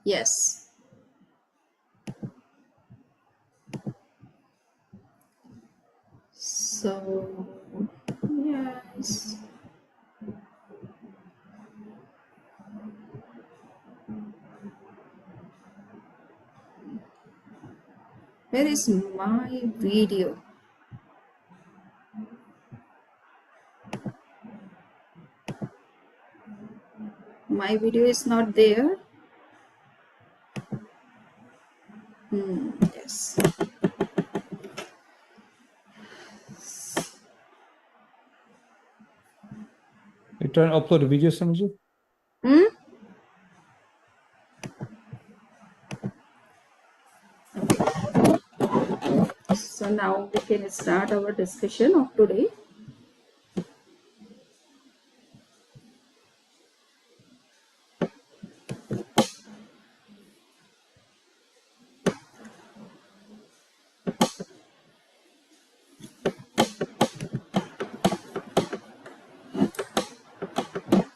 Yes. So, yes. Where is my video? My video is not there. Yes. You try and upload a video, Samju? Hmm? So now we can start our discussion of today.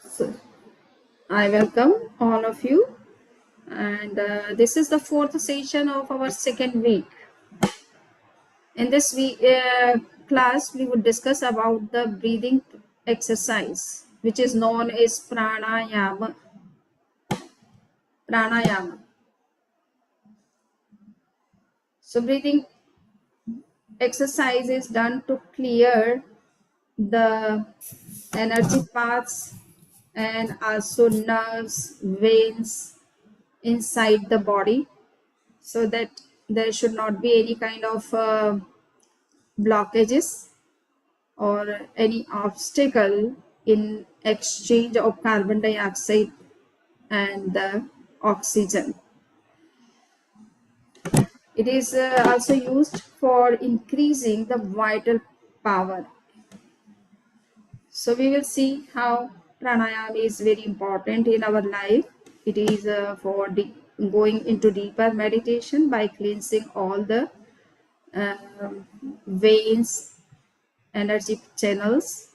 So I welcome all of you, and this is the fourth session of our second week. In this class, we would discuss about the breathing exercise, which is known as pranayama. Pranayama. So breathing exercise is done to clear the energy paths and also nerves, veins inside the body, so that there should not be any kind of blockages or any obstacle in exchange of carbon dioxide and the oxygen. It is also used for increasing the vital power. So we will see how pranayama is very important in our life. It is for going into deeper meditation by cleansing all the veins, energy channels.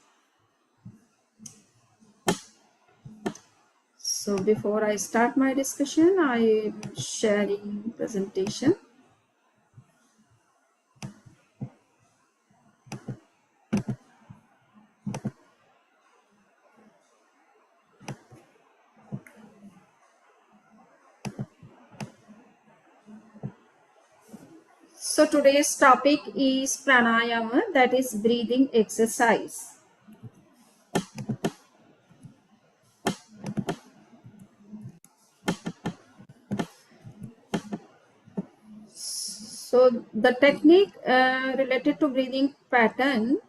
So before I start my discussion, I am sharing presentation. So today's topic is pranayama, that is breathing exercise. So the technique related to breathing pattern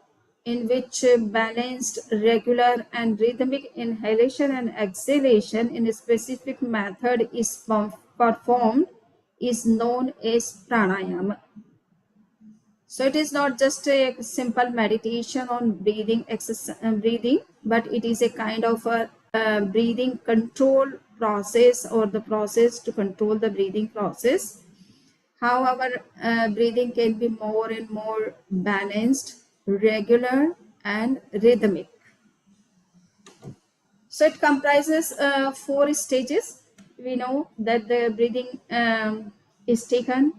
in which balanced, regular and rhythmic inhalation and exhalation in a specific method is performed is known as pranayama. So it is not just a simple meditation on breathing exercise, but it is a kind of a breathing control process, or the process to control the breathing process. How our breathing can be more and more balanced, regular and rhythmic. So it comprises 4 stages. We know that the breathing is taken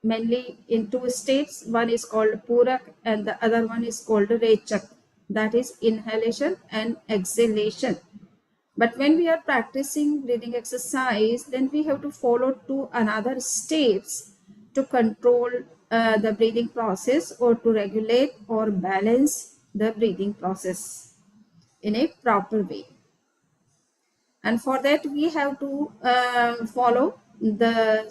mainly in 2 states. One is called Purak and the other one is called Rechak. That is inhalation and exhalation. But when we are practicing breathing exercise, then we have to follow 2 another steps to control the breathing process, or to regulate or balance the breathing process in a proper way. And for that we have to follow the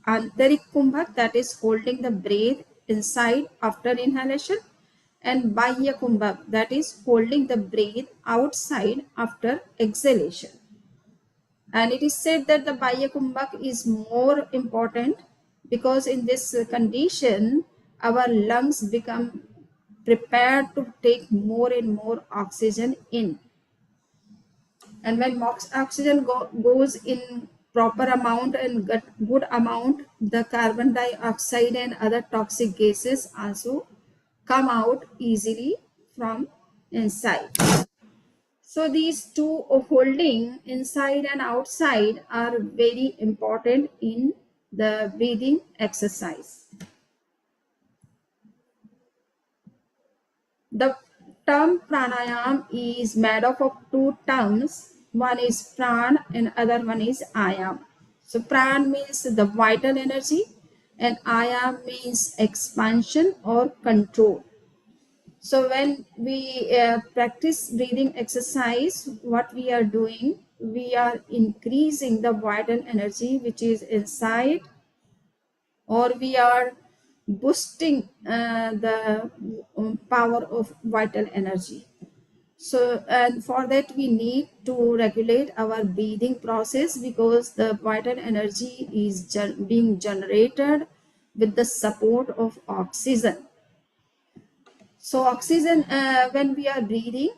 antarik kumbhak, that is holding the breath inside after inhalation, and bahya kumbhak, that is holding the breath outside after exhalation. And it is said that the bahya kumbhak is more important because in this condition our lungs become prepared to take more and more oxygen in. And when oxygen goes in proper amount and good amount, the carbon dioxide and other toxic gases also come out easily from inside. So these two holding inside and outside are very important in the breathing exercise. The term pranayam is made up of two terms. One is pran and other one is ayam. So pran means the vital energy and ayam means expansion or control. So when we practice breathing exercise, what we are doing, we are increasing the vital energy which is inside, or we are boosting the power of vital energy. So, and for that we need to regulate our breathing process, because the vital energy is being generated with the support of oxygen. So oxygen, when we are breathing,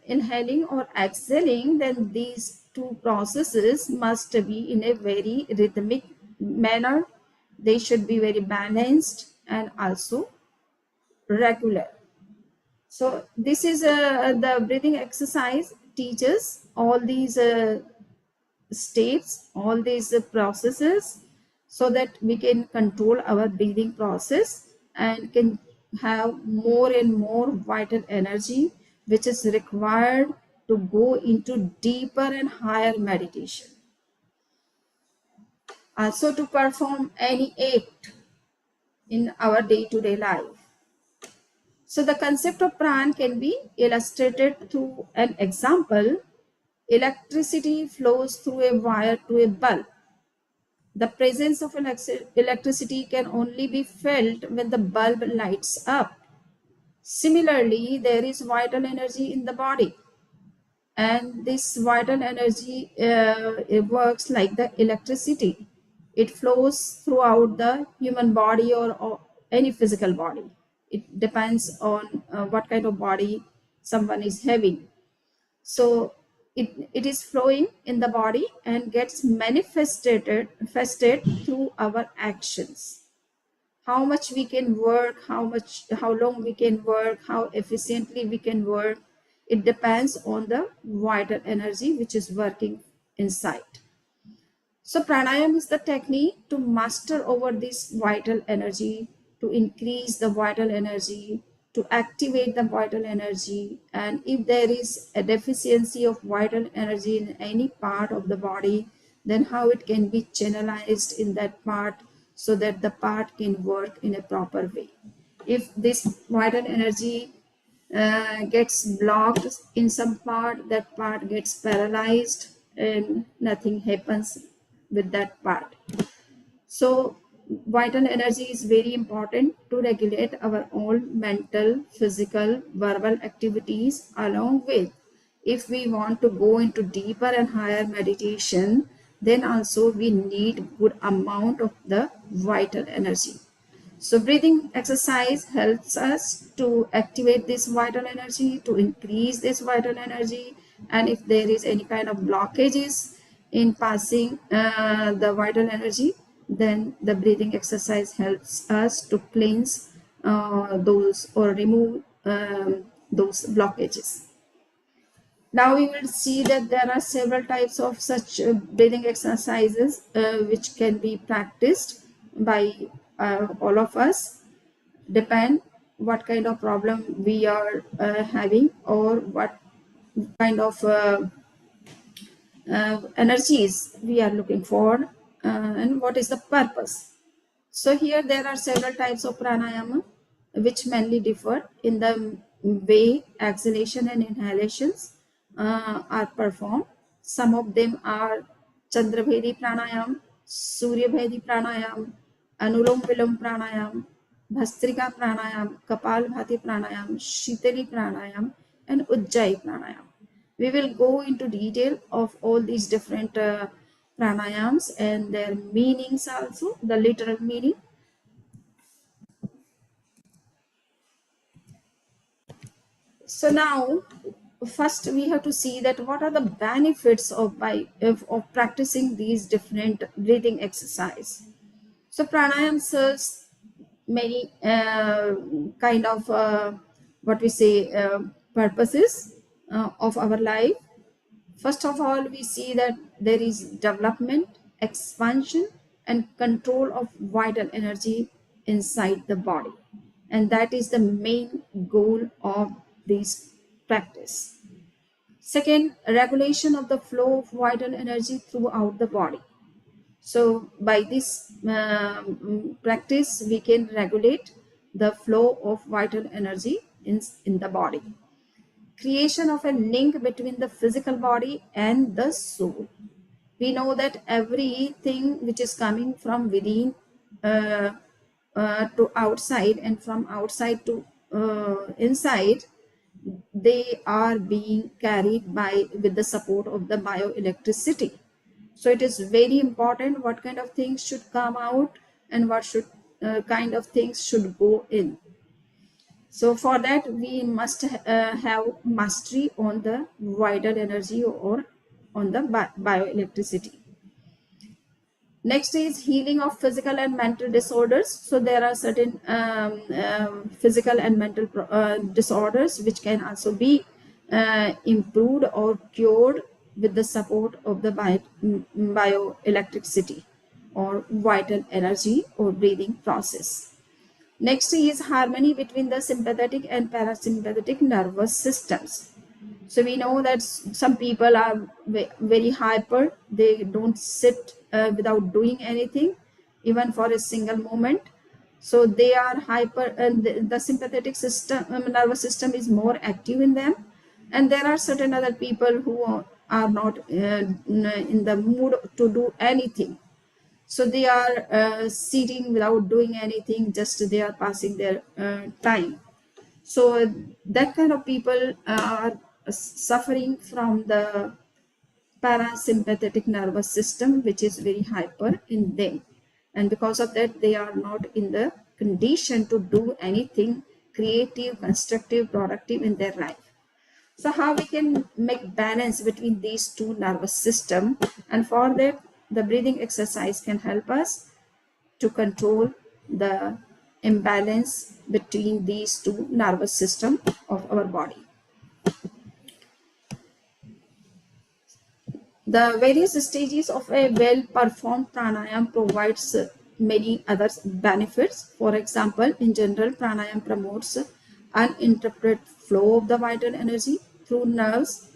inhaling or exhaling, then these two processes must be in a very rhythmic manner. They should be very balanced and also regular. So this is the breathing exercise teaches all these states, all these processes, so that we can control our breathing process and can have more and more vital energy which is required to go into deeper and higher meditation. Also to perform any act in our day-to-day life. So the concept of pran can be illustrated through an example. Electricity flows through a wire to a bulb. The presence of electricity can only be felt when the bulb lights up. Similarly, there is vital energy in the body, and this vital energy it works like the electricity. It flows throughout the human body, or any physical body. It depends on what kind of body someone is having. So it is flowing in the body and gets manifested through our actions. How much we can work, how long we can work, how efficiently we can work, it depends on the vital energy which is working inside. So pranayam is the technique to master over this vital energy, to increase the vital energy, to activate the vital energy. And if there is a deficiency of vital energy in any part of the body, then how it can be channelized in that part so that the part can work in a proper way. If this vital energy gets blocked in some part, that part gets paralyzed and nothing happens with that part. So vital energy is very important to regulate our own mental, physical, verbal activities, along with, if we want to go into deeper and higher meditation, then also we need good amount of the vital energy. So breathing exercise helps us to activate this vital energy, to increase this vital energy. And if there is any kind of blockages in passing the vital energy, then the breathing exercise helps us to cleanse those or remove those blockages. Now we will see that there are several types of such breathing exercises which can be practiced by all of us. Depend what kind of problem we are having, or what kind of energies we are looking for, and what is the purpose. So here there are several types of pranayama which mainly differ in the way exhalation and inhalations are performed. Some of them are Chandrabhedi pranayam, Suryabhedi pranayam, Anulom Vilom pranayam, Bhastrika pranayam, Kapalbhati pranayam, Shitali pranayam, and Ujjayi pranayam. We will go into detail of all these different pranayams and their meanings also, the literal meaning. So now, first we have to see that what are the benefits of practicing these different breathing exercise. So pranayam serves many kind of what we say purposes. of our life. First of all, we see that there is development, expansion, and control of vital energy inside the body. And that is the main goal of this practice. Second, regulation of the flow of vital energy throughout the body. So, by this practice, we can regulate the flow of vital energy in the body. Creation of a link between the physical body and the soul. We know that everything which is coming from within uh, to outside and from outside to inside, they are being carried by with the support of the bioelectricity. So it is very important what kind of things should come out and what should kind of things should go in. So for that, we must have mastery on the vital energy or on the bioelectricity. Next is healing of physical and mental disorders. So there are certain physical and mental disorders which can also be improved or cured with the support of the bioelectricity or vital energy or breathing process. Next is harmony between the sympathetic and parasympathetic nervous systems. So we know that some people are very hyper. They don't sit without doing anything, even for a single moment. So they are hyper, and the sympathetic system, nervous system, is more active in them. And there are certain other people who are not in the mood to do anything. So they are sitting without doing anything, just they are passing their time. So that kind of people are suffering from the parasympathetic nervous system, which is very hyper in them, and because of that they are not in the condition to do anything creative, constructive, productive in their life. So how we can make balance between these two nervous system, and for that the breathing exercise can help us to control the imbalance between these two nervous system of our body. The various stages of a well-performed pranayam provides many other benefits. For example, in general, pranayam promotes uninterrupted flow of the vital energy through nerves.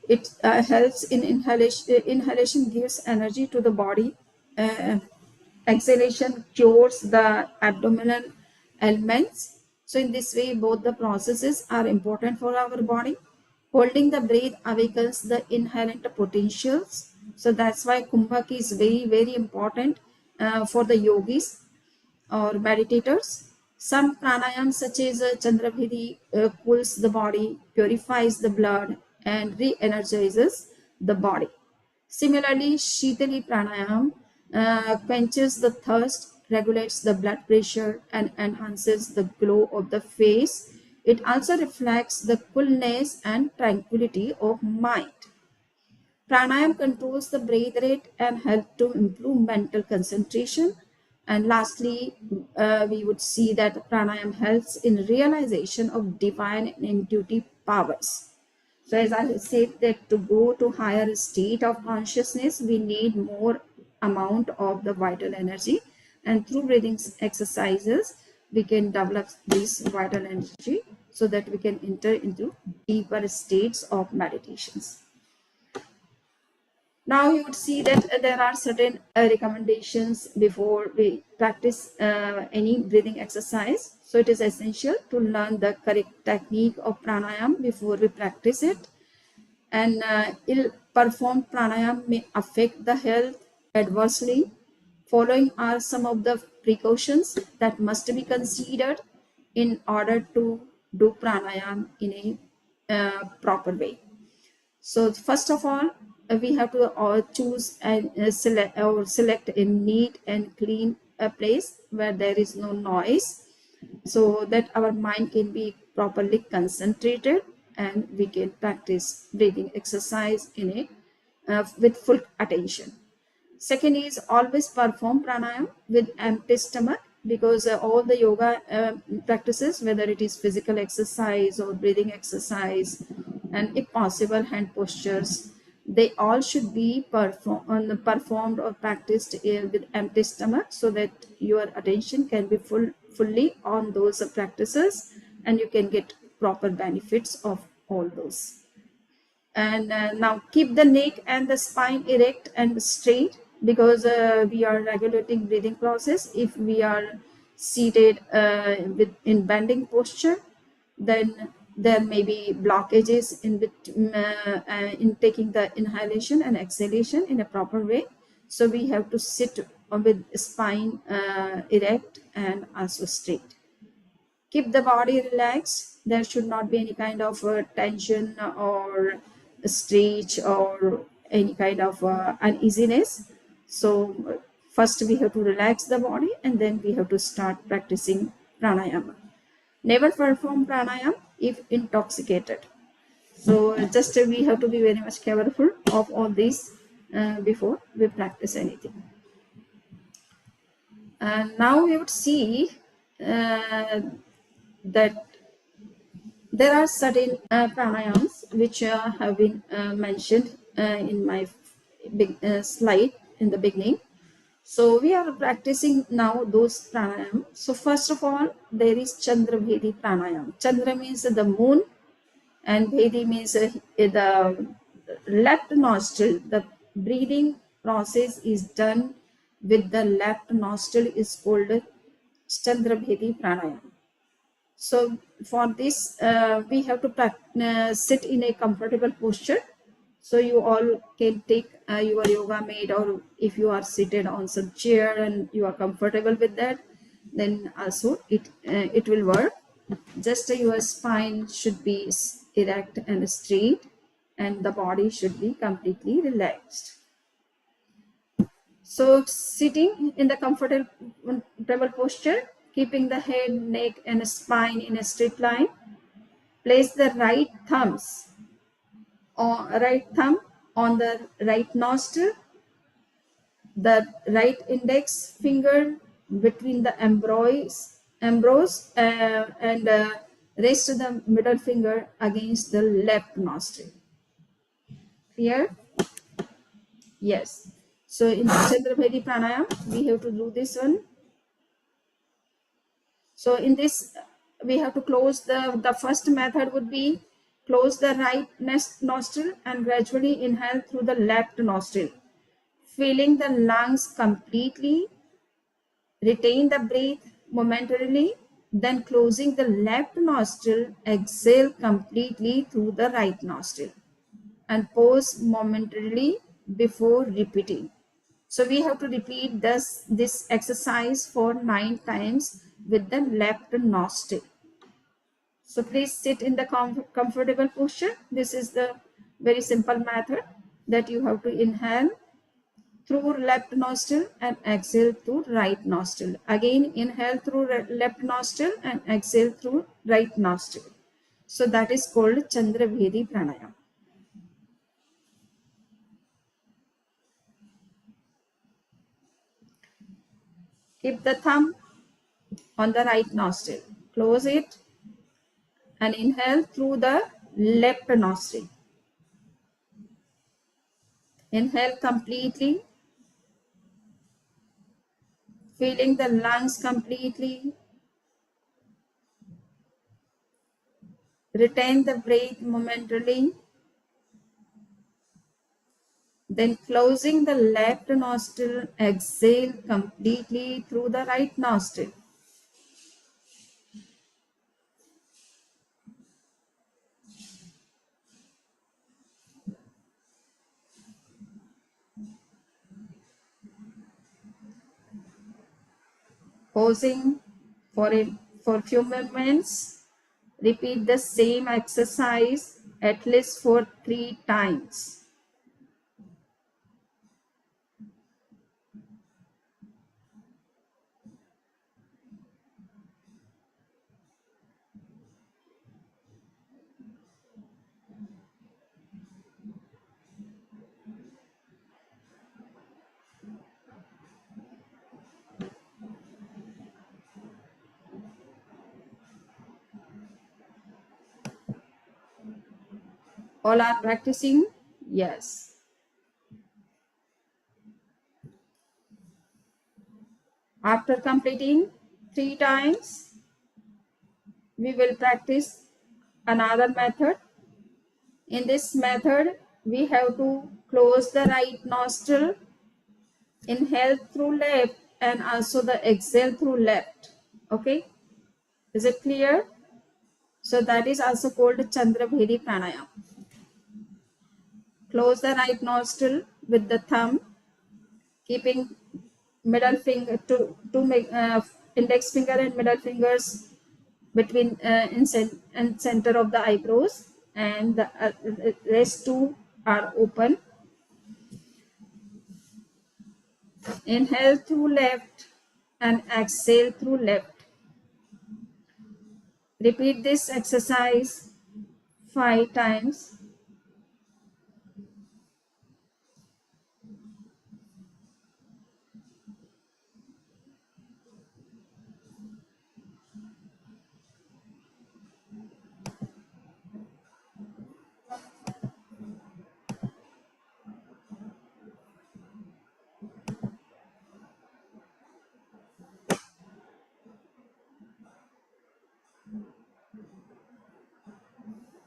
It helps in inhalation. Inhalation gives energy to the body. Exhalation cures the abdominal ailments. So in this way, both the processes are important for our body. Holding the breath awakens the inherent potentials. So that's why Kumbhak is very, very important for the yogis or meditators. Some pranayams such as Chandrabhidi cools the body, purifies the blood, and re-energizes the body. Similarly, Shitali pranayam quenches the thirst, regulates the blood pressure, and enhances the glow of the face. It also reflects the coolness and tranquility of mind. Pranayam controls the breath rate and help to improve mental concentration. And lastly, we would see that pranayam helps in realization of divine and intuitive powers. So as I said that to go to higher state of consciousness, we need more amount of the vital energy, and through breathing exercises, we can develop this vital energy so that we can enter into deeper states of meditations. Now you would see that there are certain recommendations before we practice any breathing exercise. So it is essential to learn the correct technique of pranayam before we practice it. And ill-performed pranayam may affect the health adversely. Following are some of the precautions that must be considered in order to do pranayam in a proper way. So first of all, we have to choose and select a neat and clean place where there is no noise, so that our mind can be properly concentrated and we can practice breathing exercise in a with full attention. Second is always perform pranayam with empty stomach, because all the yoga practices, whether it is physical exercise or breathing exercise and if possible hand postures. They all should be performed or practiced with empty stomach, so that your attention can be fully on those practices, and you can get proper benefits of all those. And now keep the neck and the spine erect and straight, because we are regulating breathing process. If we are seated in bending posture, then there may be blockages in taking the inhalation and exhalation in a proper way. So we have to sit with spine erect and also straight. Keep the body relaxed. There should not be any kind of tension or stretch or any kind of uneasiness. So first we have to relax the body, and then we have to start practicing pranayama. Never perform pranayam if intoxicated. So just we have to be very much careful of all these before we practice anything. And now we would see that there are certain pranayams which have been mentioned in my slide in the beginning. So we are practicing now those pranayam. So first of all, there is Chandra Bhedi pranayam. Chandra means the moon, and Bhedi means the left nostril. The breathing process is done with the left nostril, is called Chandra Bhedi pranayam. So for this, we have to sit in a comfortable posture. So you all can take your yoga mat, or if you are seated on some chair and you are comfortable with that, then also it will work. Just your spine should be erect and straight, and the body should be completely relaxed. So sitting in the comfortable posture, keeping the head, neck, and spine in a straight line. Place the right thumb on the right nostril, the right index finger between the ambrose and rest of the middle finger against the left nostril. Clear? Yes. So in Chandrabhedi Pranayam, we have to do this one. So in this, we have to close the first method would be close the right nostril and gradually inhale through the left nostril, filling the lungs completely, retain the breath momentarily, then closing the left nostril, exhale completely through the right nostril and pause momentarily before repeating. So we have to repeat this exercise for 9 times with the left nostril. So please sit in the comfortable posture. This is the very simple method that you have to inhale through left nostril and exhale through right nostril. Again, inhale through left nostril and exhale through right nostril. So that is called Chandra Bhedi Pranayam. Keep the thumb on the right nostril. Close it and inhale through the left nostril. Inhale completely, filling the lungs completely. Retain the breath momentarily. Then closing the left nostril, exhale completely through the right nostril. Pausing for few moments. Repeat the same exercise at least for 3 times. All are practicing? Yes. After completing 3 times, we will practice another method. In this method, we have to close the right nostril, inhale through left, and also the exhale through left. Okay, is it clear? So that is also called Chandrabhedi Pranayam. Close the right nostril with the thumb, keeping middle finger index finger and middle fingers between in center of the eyebrows, and the rest two are open. Inhale through left and exhale through left. Repeat this exercise 5 times.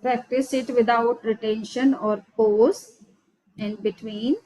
Practice it without retention or pause in between.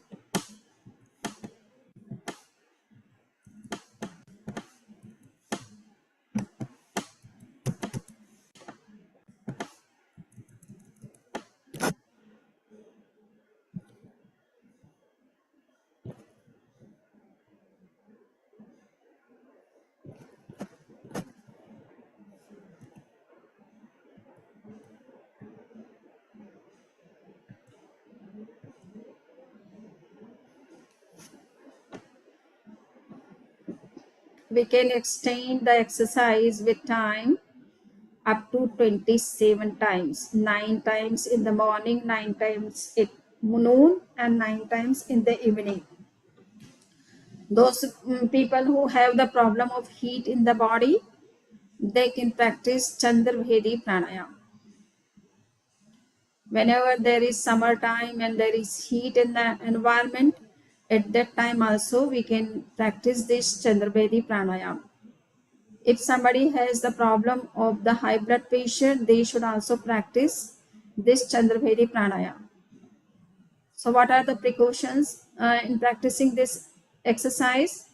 We can extend the exercise with time up to 27 times. 9 times in the morning, 9 times at noon, and 9 times in the evening. Those people who have the problem of heat in the body, they can practice Chandrabhedi Pranayam. Whenever there is summertime and there is heat in the environment, at that time also we can practice this Chandrabhedi Pranayam. If somebody has the problem of the high blood pressure, they should also practice this Chandrabhedi Pranayam. So what are the precautions in practicing this exercise?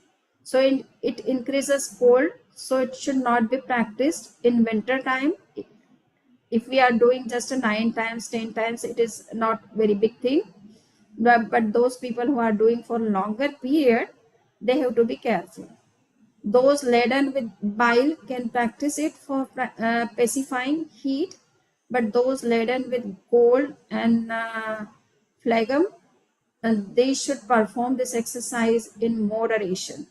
So it increases cold, so it should not be practiced in winter time. If we are doing just 9 times, 10 times, it is not very big thing. But those people who are doing for longer period, they have to be careful. Those laden with bile can practice it for pacifying heat, but those laden with cold and phlegm, they should perform this exercise in moderation.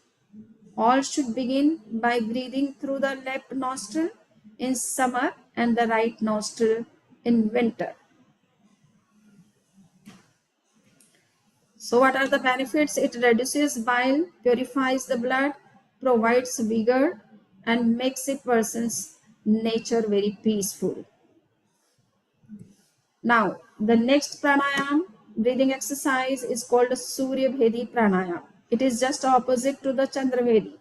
All should begin by breathing through the left nostril in summer and the right nostril in winter. So what are the benefits? It reduces bile, purifies the blood, provides vigor, and makes a person's nature very peaceful. Now, the next pranayam breathing exercise is called Surya Bhedi Pranayam. It is just opposite to the Chandra Bhedi.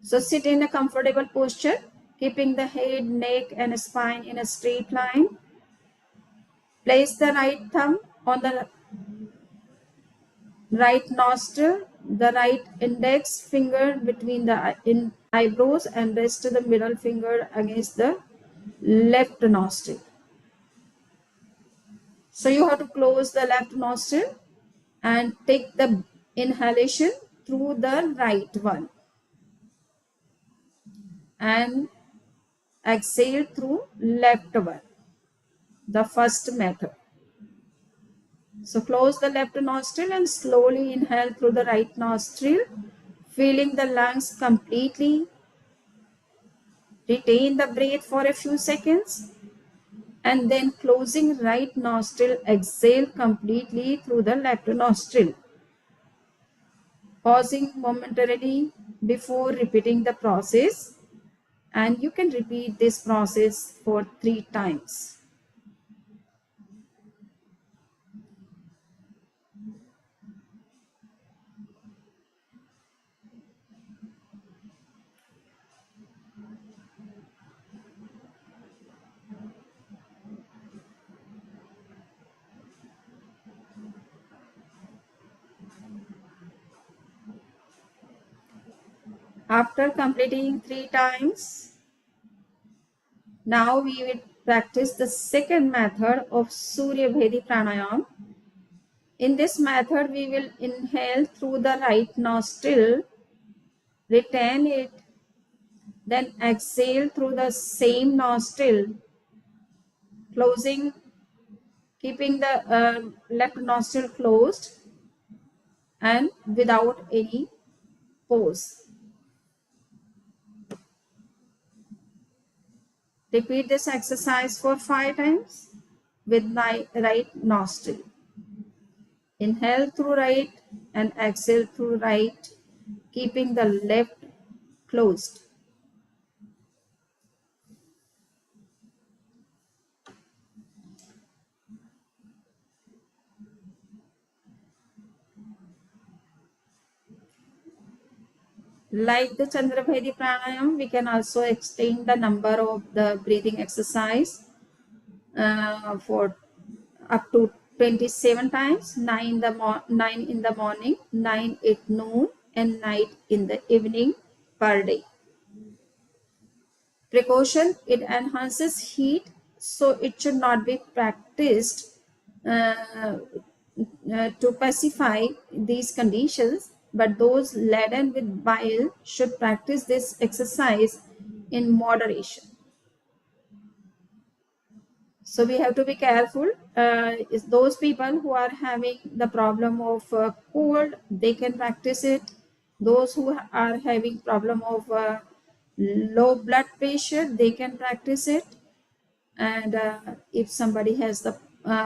So sit in a comfortable posture, keeping the head, neck, and spine in a straight line. Place the right thumb on the right nostril, the right index finger between the eyebrows, and rest the middle finger against the left nostril. So you have to close the left nostril and take the inhalation through the right one and exhale through left one, the first method. So close the left nostril and slowly inhale through the right nostril, filling the lungs completely. Retain the breath for a few seconds and then closing right nostril, exhale completely through the left nostril. Pausing momentarily before repeating the process, and you can repeat this process for 3 times. After completing 3 times, now we will practice the second method of Surya Bhedi Pranayam. In this method, we will inhale through the right nostril, retain it, then exhale through the same nostril, closing, keeping the left nostril closed and without any pause. Repeat this exercise for 5 times with my right nostril. Inhale through right and exhale through right, keeping the left closed. Like the Chandrabhedi Pranayam, we can also extend the number of the breathing exercise for up to 27 times, 9 in the morning, 9 at noon, and 9 in the evening per day. Precaution, it enhances heat, so it should not be practiced to pacify these conditions, but those laden with bile should practice this exercise in moderation. So we have to be careful. Is those people who are having the problem of cold, they can practice it. Those who are having problem of low blood pressure, they can practice it. And if somebody has the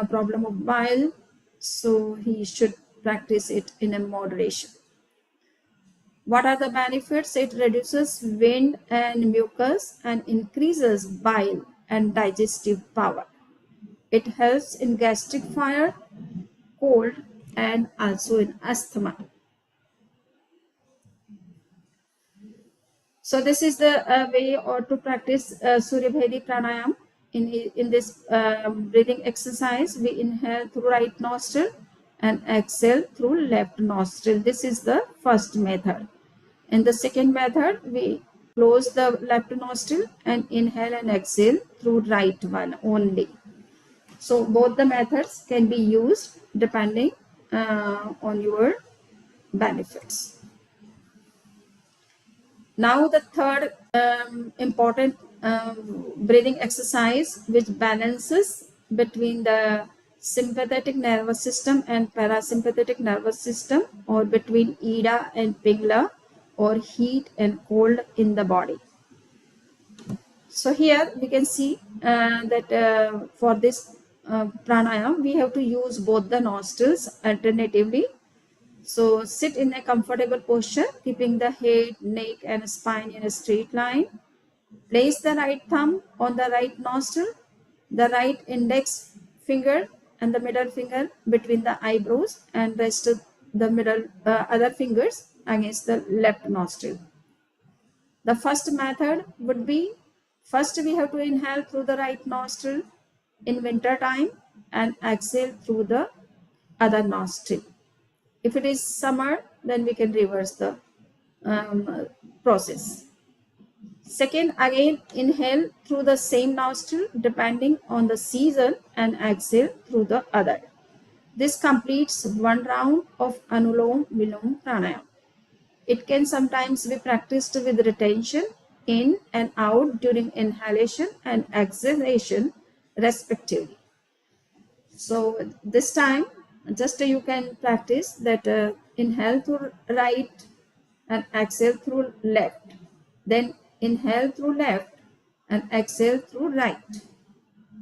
problem of bile, so he should practice it in a moderation. What are the benefits? It reduces wind and mucus and increases bile and digestive power. It helps in gastric fire, cold, and also in asthma. So this is the way or to practice Surya Bhedi Pranayam. In this breathing exercise, we inhale through right nostril and exhale through left nostril. This is the first method. In the second method, we close the left nostril and inhale and exhale through right one only. So both the methods can be used depending on your benefits. Now the third important breathing exercise, which balances between the sympathetic nervous system and parasympathetic nervous system, or between Ida and Pingala, or heat and cold in the body. So here we can see that for this pranayam, we have to use both the nostrils alternatively. So sit in a comfortable posture, keeping the head, neck, and spine in a straight line. Place the right thumb on the right nostril, the right index finger and the middle finger between the eyebrows, and rest the middle other fingers against the left nostril. The first method would be, first we have to inhale through the right nostril in winter time and exhale through the other nostril. If it is summer, then we can reverse the process. Second, again inhale through the same nostril depending on the season and exhale through the other. This completes one round of Anulom Vilom Pranayam. It can sometimes be practiced with retention in and out during inhalation and exhalation respectively. So this time just you can practice that inhale through right and exhale through left. Then inhale through left and exhale through right.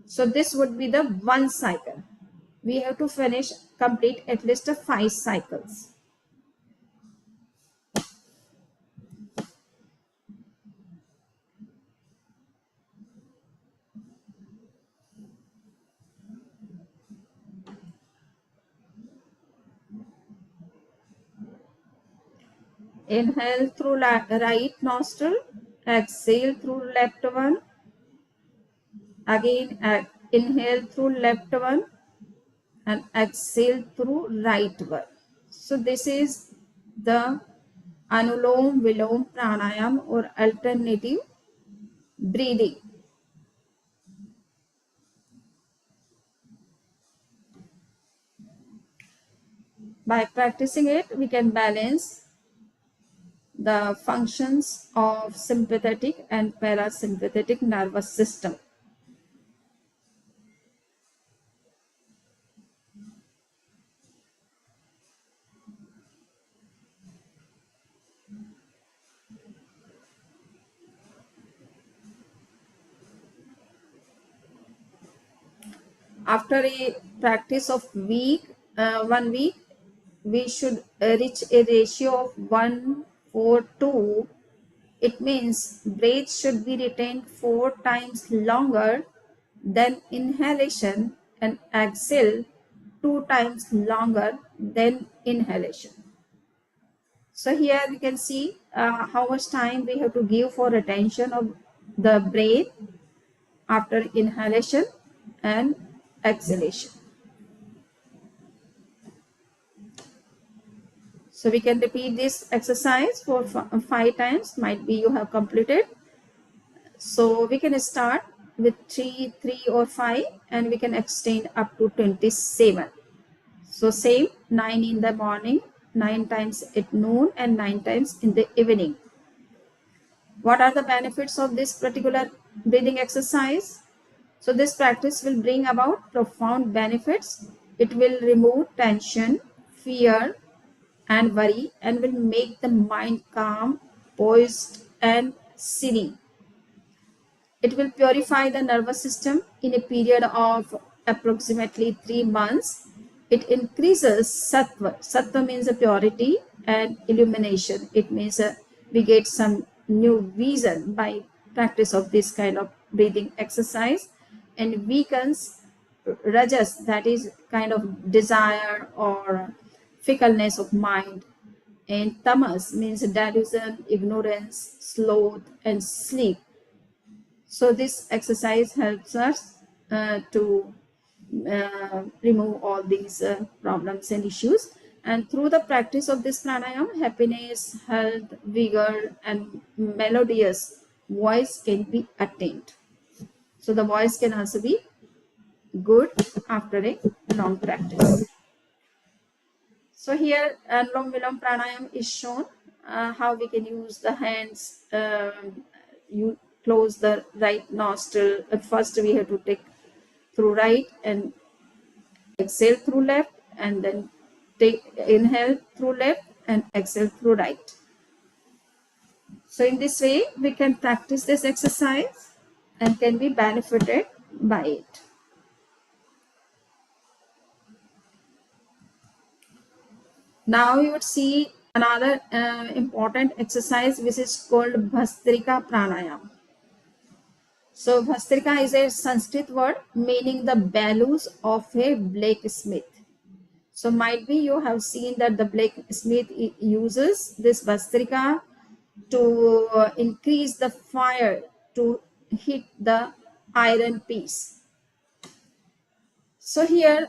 So this would be the one cycle. We have to complete at least 5 cycles. Inhale through right nostril, exhale through left one. Again, inhale through left one and exhale through right one. So this is the Anulom Vilom Pranayam or alternative breathing. By practicing it, we can balance the functions of sympathetic and parasympathetic nervous system. After a practice of 1 week, we should reach a ratio of 1:4:2. It means breath should be retained 4 times longer than inhalation and exhale 2 times longer than inhalation. So here we can see how much time we have to give for retention of the breath after inhalation and exhalation. So we can repeat this exercise for 5 times. Might be you have completed. So we can start with 3 or 5 and we can extend up to 27. So same 9 in the morning, 9 times at noon and 9 times in the evening. What are the benefits of this particular breathing exercise? So this practice will bring about profound benefits. It will remove tension, fear, and worry and will make the mind calm, poised, and serene. It will purify the nervous system in a period of approximately 3 months. It increases sattva. Sattva means a purity and illumination. It means we get some new vision by practice of this kind of breathing exercise, and weakens rajas, that is kind of desire or fickleness of mind, and tamas means delusion, ignorance, sloth, and sleep. So this exercise helps us to remove all these problems and issues. And through the practice of this pranayam, happiness, health, vigor, and melodious voice can be attained. So the voice can also be good after a long practice. So here Anulom Vilom Pranayam is shown how we can use the hands. You close the right nostril. At first we have to take through right and exhale through left, and then inhale through left and exhale through right. So in this way we can practice this exercise and can be benefited by it. Now you would see another important exercise which is called Bhastrika Pranayam. So Bhastrika is a Sanskrit word meaning the bellows of a blacksmith. So might be you have seen that the blacksmith uses this Bhastrika to increase the fire to hit the iron piece. So here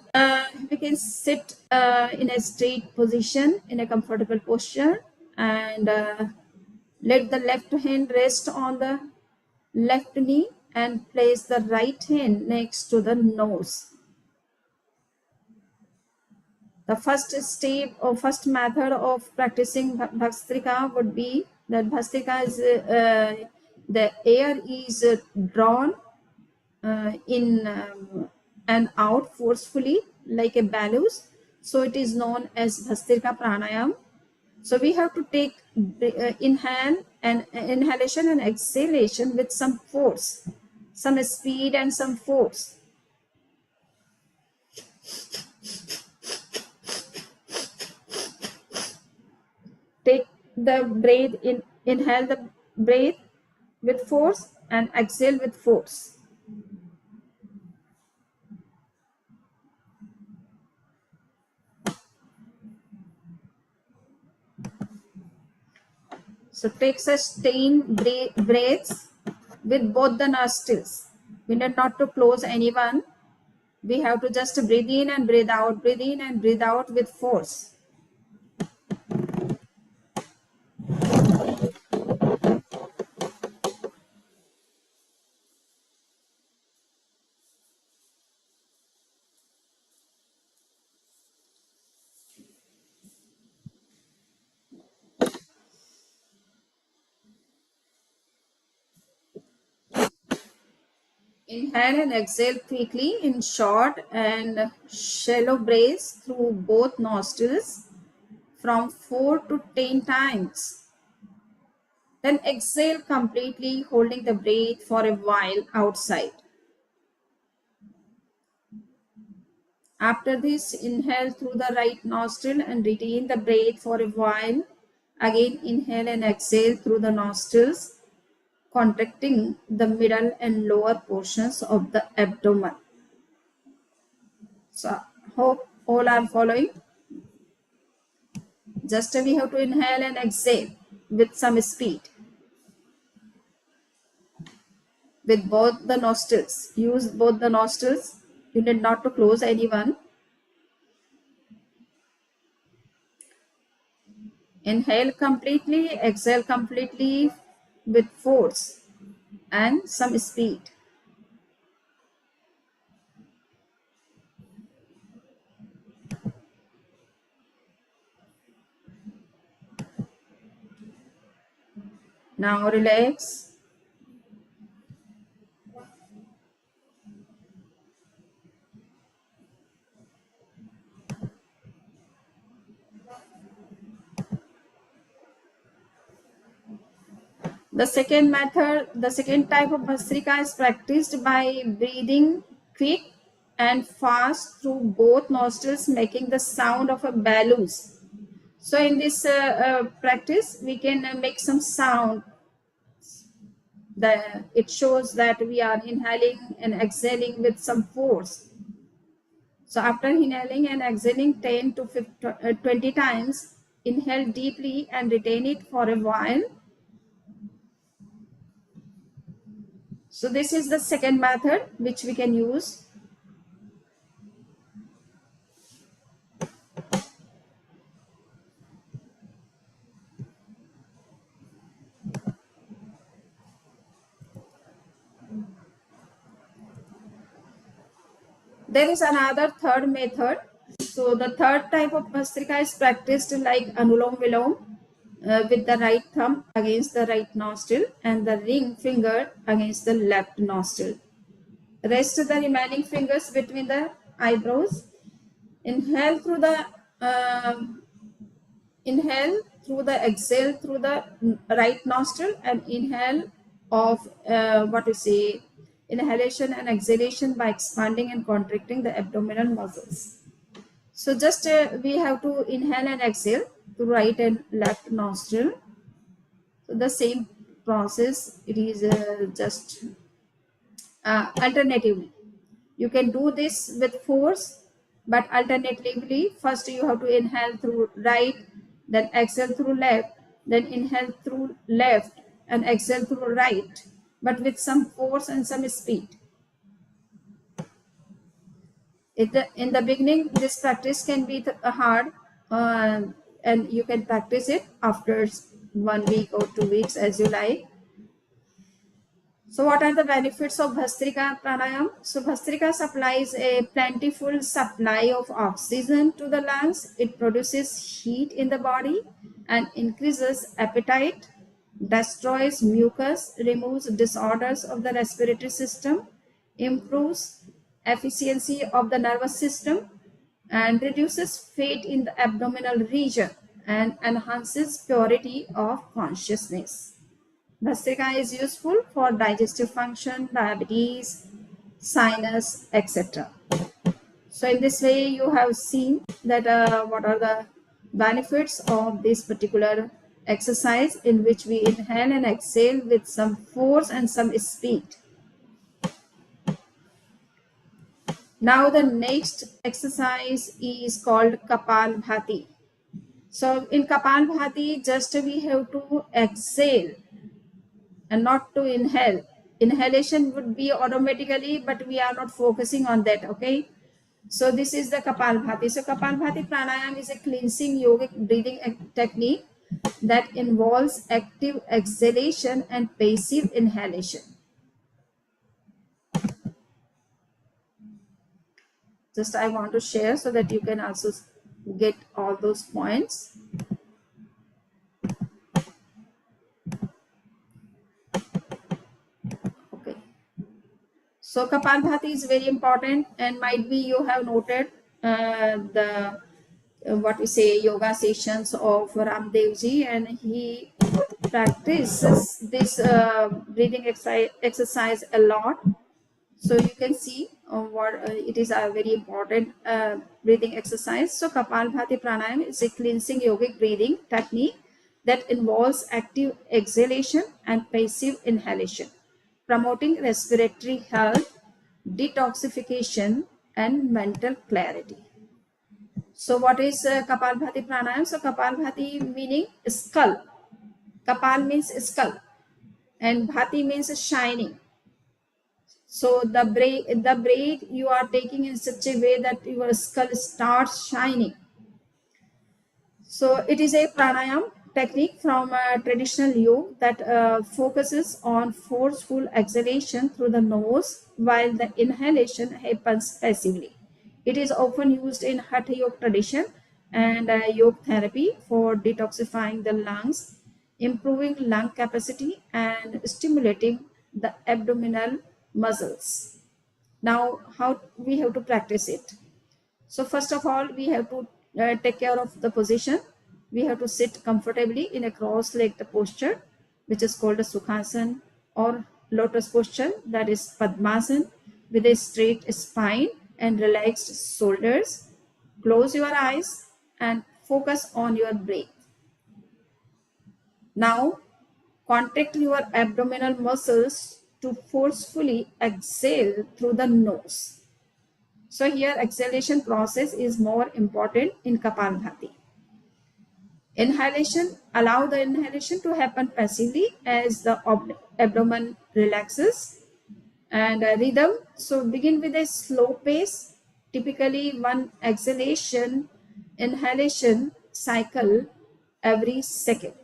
we can sit in a straight position in a comfortable posture, and let the left hand rest on the left knee and place the right hand next to the nose. The first step or first method of practicing Bhastrika would be that Bhastrika is the air is drawn in and out forcefully like a bellows. So it is known as Bhastrika Pranayam. So we have to take inhalation and exhalation with some force, some speed and some force. Take the breath in, inhale the breath with force and exhale with force. So take sustained breaths with both the nostrils. We need not to close anyone. We have to just breathe in and breathe out, breathe in and breathe out with force. Inhale and exhale quickly in short and shallow breaths through both nostrils from 4 to 10 times. Then exhale completely, holding the breath for a while outside. After this, inhale through the right nostril and retain the breath for a while. Again, inhale and exhale through the nostrils, contracting the middle and lower portions of the abdomen. So, hope all are following. Just we have to inhale and exhale with some speed with both the nostrils. Use both the nostrils. You need not to close anyone. Inhale completely, exhale completely with force and some speed. Now relax. The second method, the second type of Bhastrika is practiced by breathing quick and fast through both nostrils, making the sound of a balloons. So in this practice, we can make some sound. It shows that we are inhaling and exhaling with some force. So after inhaling and exhaling 10 to 20 times, inhale deeply and retain it for a while. So this is the second method which we can use. There is another third method. So the third type of Bhastrika is practiced like Anulom Vilom with the right thumb against the right nostril and the ring finger against the left nostril. Rest the remaining fingers between the eyebrows. Inhale through the inhale through the exhale through the right nostril and inhale of what you say inhalation and exhalation by expanding and contracting the abdominal muscles. So just we have to inhale and exhale to right and left nostril. So the same process, it is just alternatively. You can do this with force, but alternatively, first you have to inhale through right, then exhale through left, then inhale through left and exhale through right, but with some force and some speed. In the beginning, this practice can be hard, and you can practice it after 1 week or 2 weeks as you like. So what are the benefits of Bhastrika Pranayam? So Bhastrika supplies a plentiful supply of oxygen to the lungs. It produces heat in the body and increases appetite, destroys mucus, removes disorders of the respiratory system, improves efficiency of the nervous system, and reduces fat in the abdominal region and enhances purity of consciousness. Bhastrika is useful for digestive function, diabetes, sinus, etc. So in this way, you have seen that what are the benefits of this particular exercise in which we inhale and exhale with some force and some speed. Now the next exercise is called Kapalbhati. So in Kapalbhati, just we have to exhale and not to inhale. Inhalation would be automatically, but we are not focusing on that. Okay, so this is the Kapalbhati. So Kapalbhati Pranayam is a cleansing yogic breathing technique that involves active exhalation and passive inhalation. Just I want to share so that you can also get all those points. Okay, So Kapalbhati is very important, and might be you have noted the what we say yoga sessions of Ramdev ji, and he practices this breathing exercise a lot. So you can see what it is a very important breathing exercise. So Kapalbhati Pranayam is a cleansing yogic breathing technique that involves active exhalation and passive inhalation, promoting respiratory health, detoxification, and mental clarity. So what is Kapalbhati Pranayam? So Kapalbhati meaning skull. Kapal means skull, and Bhati means shining. So the breath you are taking in such a way that your skull starts shining. So it is a pranayam technique from traditional yoga that focuses on forceful exhalation through the nose while the inhalation happens passively. It is often used in Hatha Yoga tradition and yoga therapy for detoxifying the lungs, improving lung capacity, and stimulating the abdominal muscles. Now, how we have to practice it? So first of all, we have to take care of the position. We have to sit comfortably in a cross-legged posture, which is called a Sukhasan, or lotus posture, that is Padmasan, with a straight spine and relaxed shoulders. Close your eyes and focus on your breath. Now, contract your abdominal muscles to forcefully exhale through the nose. So here exhalation process is more important in Kapalbhati. Inhalation, allow the inhalation to happen passively as the abdomen relaxes. And rhythm, so begin with a slow pace, typically one exhalation, inhalation cycle every second.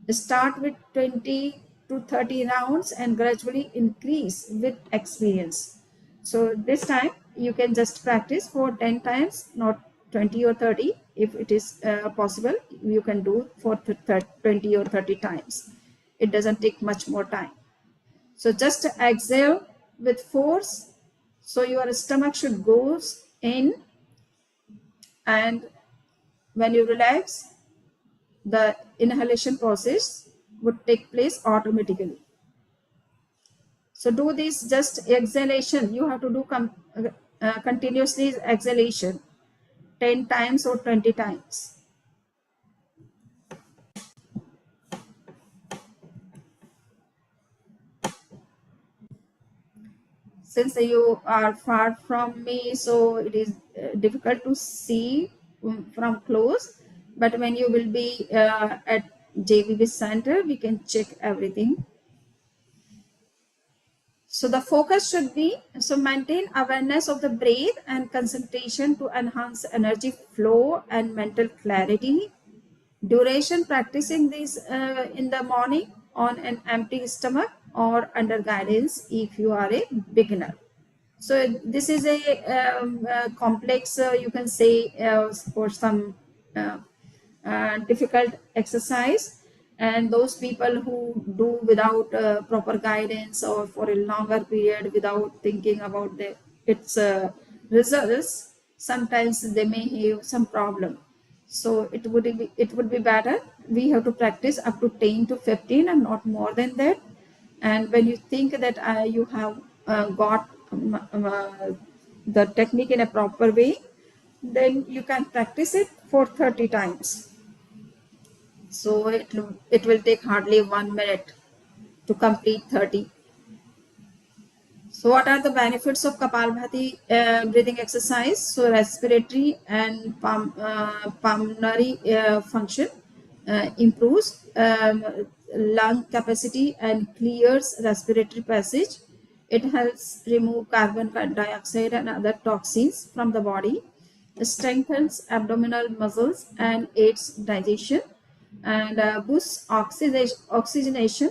Start with 20 to 30 rounds and gradually increase with experience. So this time you can just practice for 10 times, not 20 or 30. If it is possible, you can do for 20 or 30 times. It doesn't take much more time. So just exhale with force. So your stomach should go in, and when you relax, the inhalation process would take place automatically. So do this just exhalation. You have to do continuously exhalation 10 times or 20 times. Since you are far from me, so it is difficult to see from close. But when you will be at JVB center, we can check everything. So the focus should be, so maintain awareness of the breath and concentration to enhance energy flow and mental clarity. Duration, practicing this in the morning on an empty stomach or under guidance if you are a beginner. So this is a complex, you can say, for some uh, difficult exercise, and those people who do without proper guidance or for a longer period without thinking about its results, sometimes they may have some problem. So it would be better we have to practice up to 10 to 15 and not more than that. And when you think that you have got the technique in a proper way, then you can practice it for 30 times. So it will take hardly 1 minute to complete 30. So what are the benefits of Kapalbhati breathing exercise? So respiratory and pulmonary function improves lung capacity and clears respiratory passage. It helps remove carbon dioxide and other toxins from the body, strengthens abdominal muscles and aids digestion, and boosts oxygenation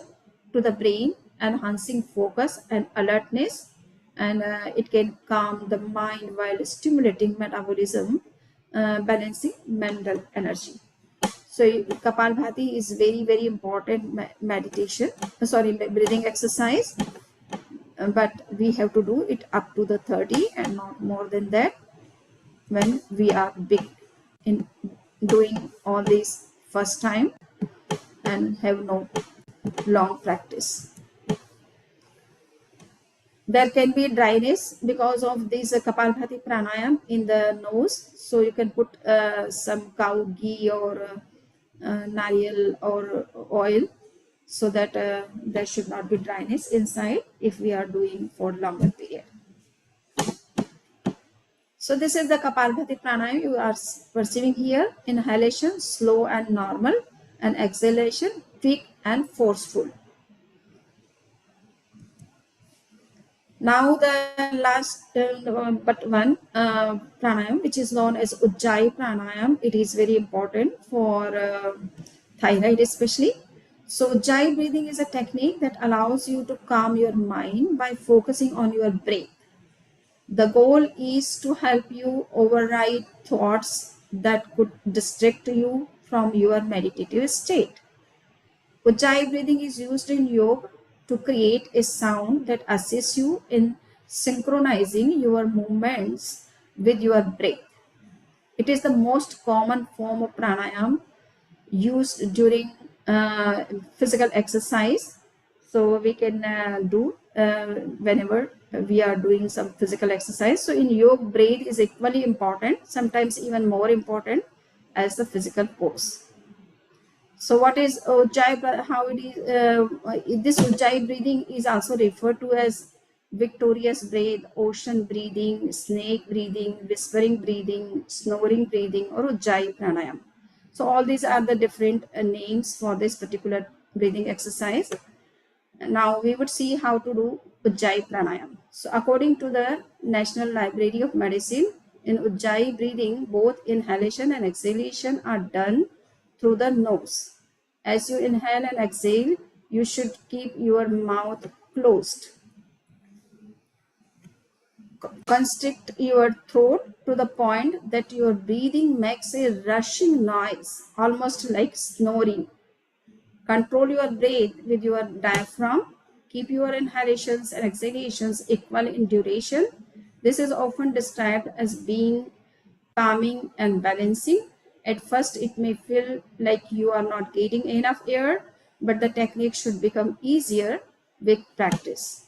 to the brain, enhancing focus and alertness. And it can calm the mind while stimulating metabolism, balancing mental energy. So Kapalbhati is very, very important meditation, breathing exercise. but we have to do it up to the 30 and not more than that when we are big in doing all this first time and have no long practice. There can be dryness because of this Kapalbhati pranayam in the nose. So you can put some cow ghee or nariyal or oil, so that there should not be dryness inside if we are doing for longer period. So this is the Kapalbhati pranayam you are perceiving here. Inhalation slow and normal, and exhalation quick and forceful. Now the last but one pranayam, which is known as Ujjayi pranayam. It is very important for thyroid especially. So Ujjayi breathing is a technique that allows you to calm your mind by focusing on your breath. The goal is to help you override thoughts that could distract you from your meditative state. Ujjayi breathing is used in yoga to create a sound that assists you in synchronizing your movements with your breath. It is the most common form of pranayam used during physical exercise. So we can do whenever we are doing some physical exercise. So in yoga, breath is equally important, sometimes even more important as the physical pose. So what is Ujjayi? How it is? This Ujjayi breathing is also referred to as victorious breath, ocean breathing, snake breathing, whispering breathing, snoring breathing, or Ujjayi pranayam. So all these are the different names for this particular breathing exercise. Now we would see how to do Ujjayi pranayam. So according to the National Library of Medicine, in Ujjayi breathing, both inhalation and exhalation are done through the nose. As you inhale and exhale, you should keep your mouth closed. Constrict your throat to the point that your breathing makes a rushing noise, almost like snoring. Control your breath with your diaphragm. Keep your inhalations and exhalations equal in duration. This is often described as being calming and balancing. At first, it may feel like you are not getting enough air, but the technique should become easier with practice.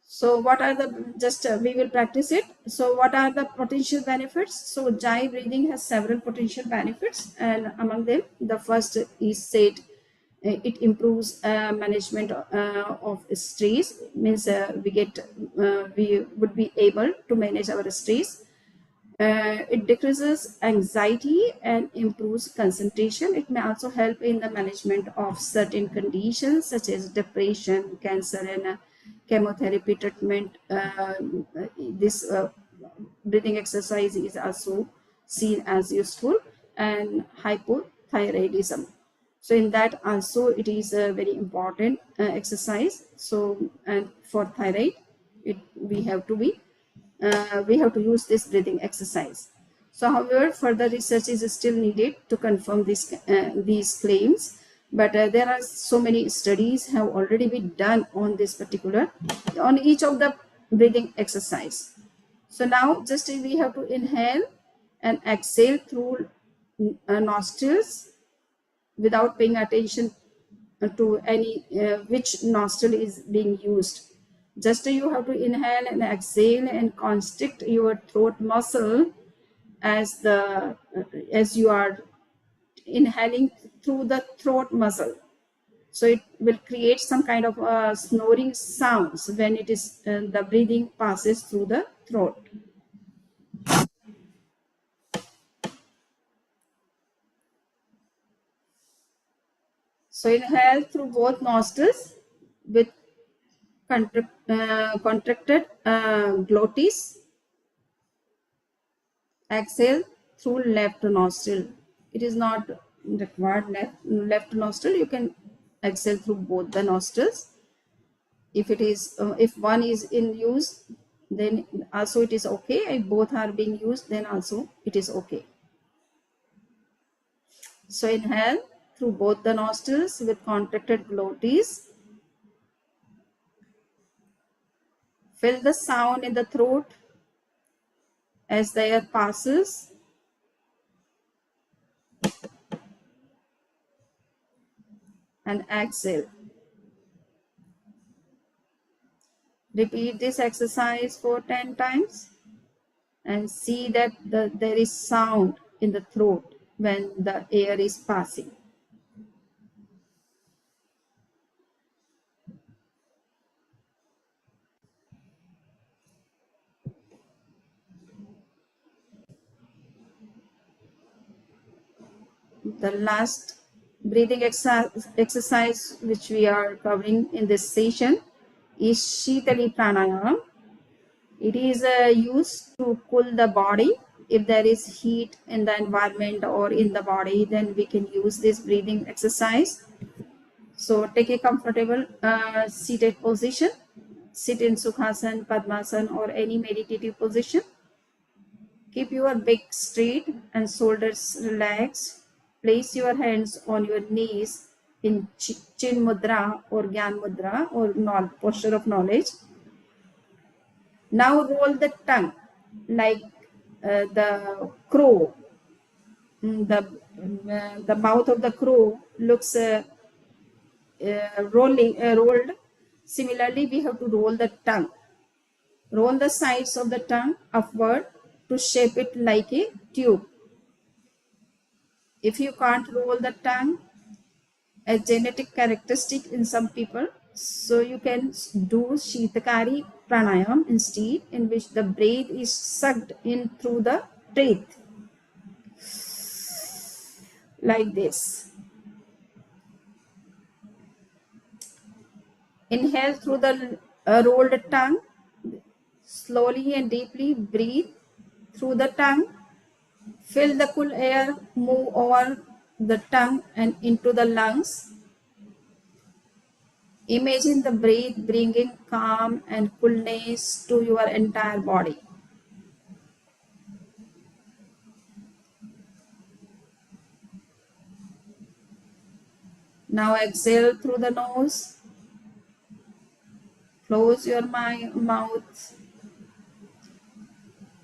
So what are the, just we will practice it. So what are the potential benefits? So Ujjayi breathing has several potential benefits, and among them the first is said it improves management of stress. Means we would be able to manage our stress. It decreases anxiety and improves concentration. It may also help in the management of certain conditions such as depression, cancer, and chemotherapy treatment. This breathing exercise is also seen as useful, and hypothyroidism. So in that also it is a very important exercise. So and for thyroid, we have to use this breathing exercise. So however, further research is still needed to confirm these claims, but there are so many studies have already been done on this particular, on each of the breathing exercise. So now just we have to inhale and exhale through nostrils without paying attention to any which nostril is being used. Just you have to inhale and exhale and constrict your throat muscle as you are inhaling through the throat muscle. So it will create some kind of snoring sounds when it is the breathing passes through the throat. So inhale through both nostrils with contracted glottis. Exhale through left nostril. It is not required left nostril. You can exhale through both the nostrils. If it is if one is in use, then also it is okay. If both are being used, then also it is okay. So inhale through both the nostrils with contracted glottis. Feel the sound in the throat as the air passes. And exhale. Repeat this exercise for 10 times and see that there is sound in the throat when the air is passing. The last breathing exercise which we are covering in this session is Shitali Pranayam. It is used to cool the body. If there is heat in the environment or in the body, then we can use this breathing exercise. So take a comfortable seated position. Sit in Sukhasana, Padmasana or any meditative position. Keep your back straight and shoulders relaxed. Place your hands on your knees in Chin Mudra or Gyan Mudra or posture of knowledge. Now roll the tongue like the crow. The mouth of the crow looks rolled. Similarly, we have to roll the tongue. Roll the sides of the tongue upward to shape it like a tube. If you can't roll the tongue, a genetic characteristic in some people, so you can do Shitakari Pranayam instead, in which the breath is sucked in through the teeth like this. Inhale through the rolled tongue. Slowly and deeply breathe through the tongue. Feel the cool air move over the tongue and into the lungs. Imagine the breath bringing calm and coolness to your entire body. Now exhale through the nose. Close your mouth.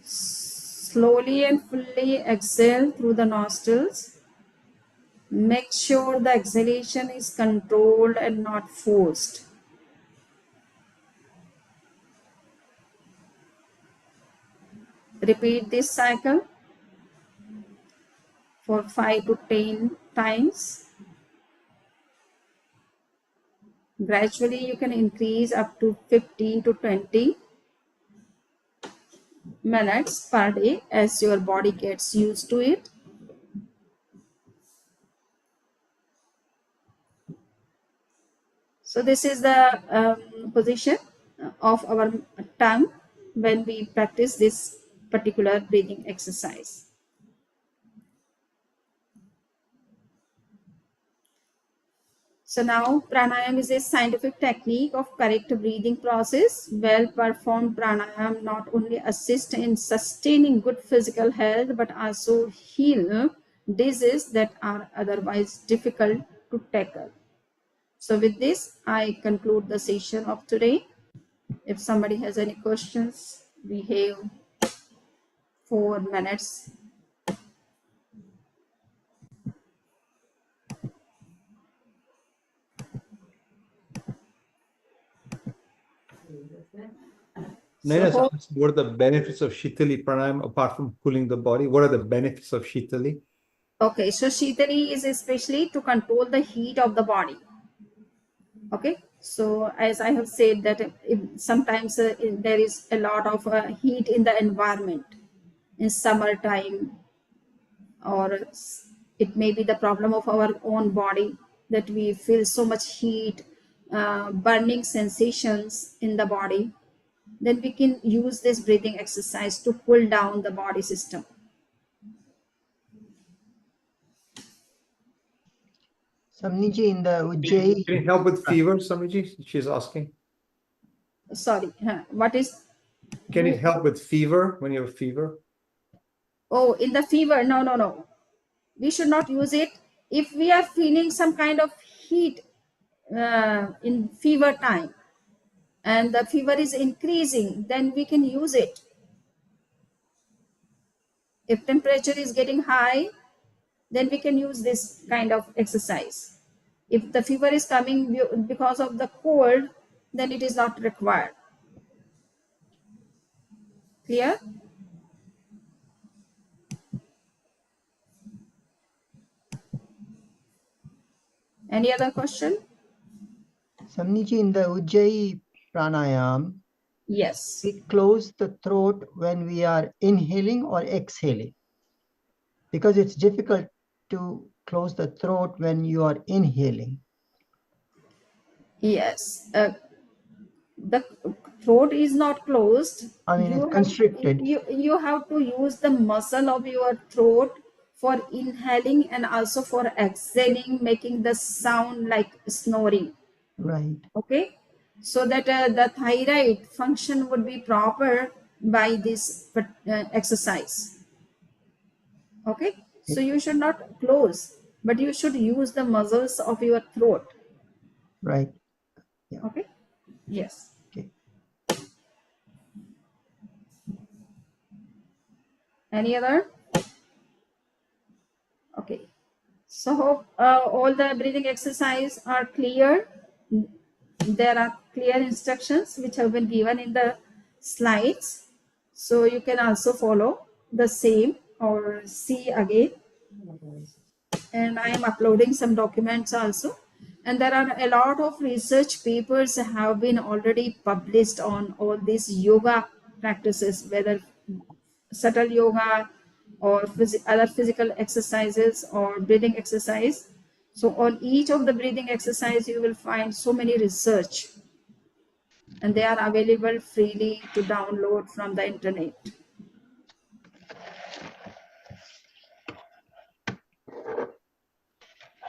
Slowly and fully exhale through the nostrils. Make sure the exhalation is controlled and not forced. Repeat this cycle for 5 to 10 times. Gradually, you can increase up to 15 to 20 minutes per day as your body gets used to it. So this is the position of our tongue when we practice this particular breathing exercise. So now pranayam is a scientific technique of correct breathing process. Well performed pranayam not only assist in sustaining good physical health but also heal diseases that are otherwise difficult to tackle. So with this, I conclude the session of today. If somebody has any questions, we have 4 minutes. Naina So, asked, what are the benefits of Shitali Pranayam apart from cooling the body? What are the benefits of Shitali? okay, so Shitali is especially to control the heat of the body. Okay, so as I have said that sometimes there is a lot of heat in the environment in summertime, or it may be the problem of our own body that we feel so much heat, burning sensations in the body. Then we can use this breathing exercise to cool down the body system. Samniji, in the Ujjayi, Can it help with fever, Samiji? She's asking. Sorry, what is? Can it help with fever when you have fever? Oh, in the fever? No. We should not use it. If we are feeling some kind of heat in fever time, and the fever is increasing, then we can use it. If temperature is getting high, then we can use this kind of exercise. If the fever is coming because of the cold, then it is not required. Clear? Any other question? Samniji, in the Ujjayi pranayam, Yes. we close the throat when we are inhaling or exhaling, because it's difficult to close the throat when you are inhaling. Yes. The throat is not closed. I mean, it's constricted. You have to use the muscle of your throat for inhaling and also for exhaling, making the sound like snoring. Right. Okay, so that the thyroid function would be proper by this exercise. Okay, so you should not close, but you should use the muscles of your throat. Right. Yeah. Okay. Yes. Okay. Any other? Okay, so hope all the breathing exercise are clear. There are clear instructions which have been given in the slides, so you can also follow the same or see again. And I am uploading some documents also, and there are a lot of research papers have been already published on all these yoga practices, whether subtle yoga or other physical exercises or breathing exercise. So on each of the breathing exercise you will find so many research, and they are available freely to download from the internet.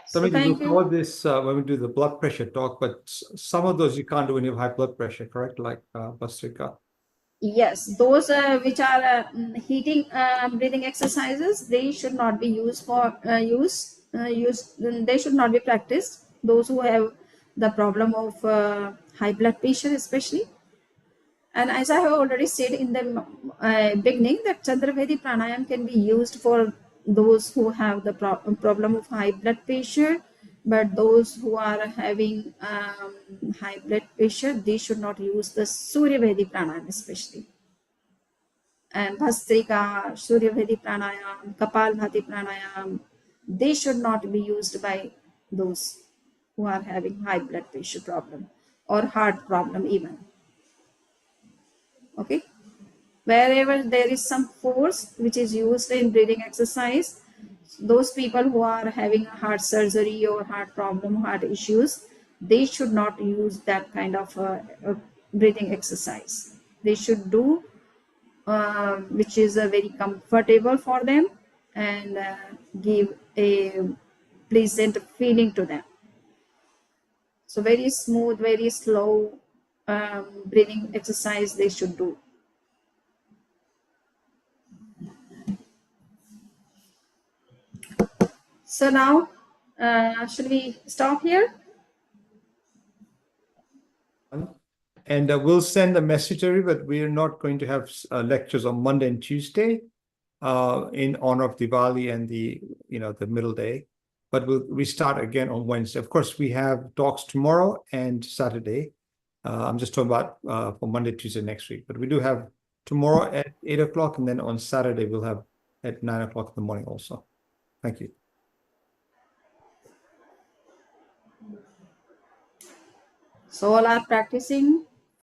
So So maybe we'll thank you. cover this when we do the blood pressure talk, but some of those you can't do when you have high blood pressure, correct? Like Bastrika. Yes, those which are heating breathing exercises, they should not be used for they should not be practiced. Those who have the problem of high blood pressure especially. And as I have already said in the beginning, that Chandravedi pranayam can be used for those who have the problem of high blood pressure, but those who are having high blood pressure, they should not use the Suryavedi pranayam especially. And Bhastrika, Suryavedi pranayam, Kapalbhati pranayam, they should not be used by those who are having high blood pressure problem or heart problem even. Okay, wherever there is some force which is used in breathing exercise, those people who are having heart surgery or heart problem, heart issues, they should not use that kind of breathing exercise. They should do which is very comfortable for them and give a pleasant feeling to them. So very smooth, very slow breathing exercise they should do. So now, should we stop here? And we'll send a message to you, but we are not going to have lectures on Monday and Tuesday in honor of Diwali and the middle day. But we'll restart again on Wednesday. Of course, we have talks tomorrow and Saturday. I'm just talking about for Monday, Tuesday next week. But we do have tomorrow at 8 o'clock, and then on Saturday we'll have at 9 o'clock in the morning also. Thank you. So all are practicing